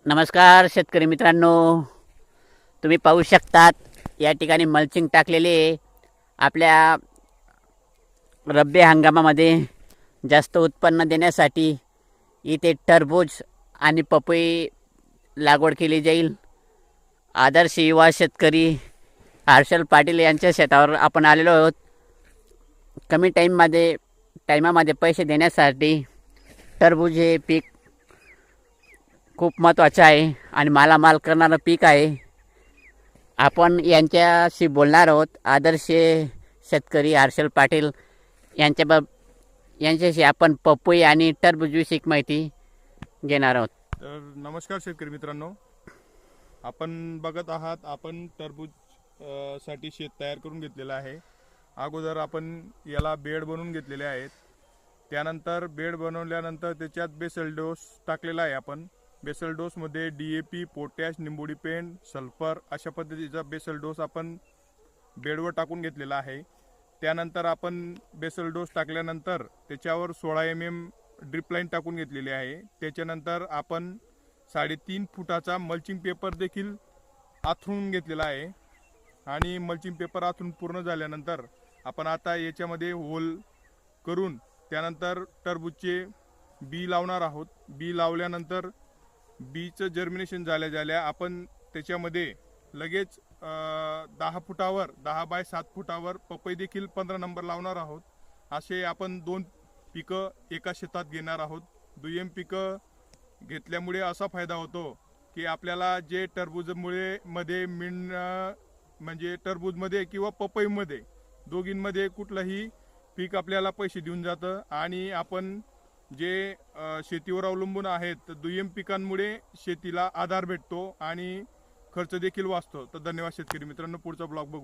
नमस्कार शेतकरी मित्रांनो, तुम्ही पाहू शकतात या ठिकाणी मल्चिंग टाकलेले आहे. आपल्या रब्बी हंगामामध्ये जास्त उत्पन्न देण्यासाठी इथे टरबूज आणि पपई लागवड केली जाईल. आदर्श युवा शेतकरी हर्षल पाटील यांच्या शेतावर आपण आलेलो आहोत. कमी टाईमामध्ये पैसे देण्यासाठी टरबूज हे पीक खूप महत्त्वाचं आहे आणि मालामाल करणारं पीक आहे. आपण यांच्याशी बोलणार आहोत. आदर्श शेतकरी हर्षल पाटील यांच्याशी आपण पपई आणि टरबूजविषयी माहिती घेणार आहोत. तर नमस्कार शेतकरी मित्रांनो, आपण बघत आहात आपण टरबूज साठी शेत तयार करून घेतलेलं आहे. अगोदर आपण याला बेड बनवून घेतलेले आहेत. त्यानंतर बेड बनवल्यानंतर त्याच्यात बेसल डोस टाकलेला आहे. आपण बेसल डोसमध्ये DAP, पोटॅश, निंबोडी पेंड, सल्फर अशा पद्धतीचा बेसल डोस आपण बेडवर टाकून घेतलेला आहे. त्यानंतर आपण बेसल डोस टाकल्यानंतर त्याच्यावर 16 mm ड्रिप लाईन टाकून घेतलेली आहे. त्याच्यानंतर आपण 3.5 फुटाचा मल्चिंग पेपर देखील आथरून घेतलेला आहे. आणि मल्चिंग पेपर आथरून पूर्ण झाल्यानंतर आपण आता याच्यामध्ये होल करून त्यानंतर टरबूजचे बी लावणार आहोत. बी लावल्यानंतर बीचं जर्मिनेशन झाल्या आपण त्याच्यामध्ये लगेच 10 फुटावर 10 बाय 7 फुटावर पपई देखील 15 नंबर लावणार आहोत. असे आपण 2 पिकं एका शेतात घेणार आहोत. दुय्यम पिकं घेतल्यामुळे असा फायदा होतो की आपल्याला जे टरबूजमुळे मध्ये म्हणजे टरबूजमध्ये किंवा पपईमध्ये दोघींमध्ये कुठलंही पीक आपल्याला पैसे देऊन जातं. आणि आपण जे शेतीवर अवलंबून आहेत दुय्यम पिकांमुळे शेतीला आधार भेटतो आणि खर्च देखील वाचतो. तर धन्यवाद शेतकरी मित्रांनो, पुढचा ब्लॉग बघू.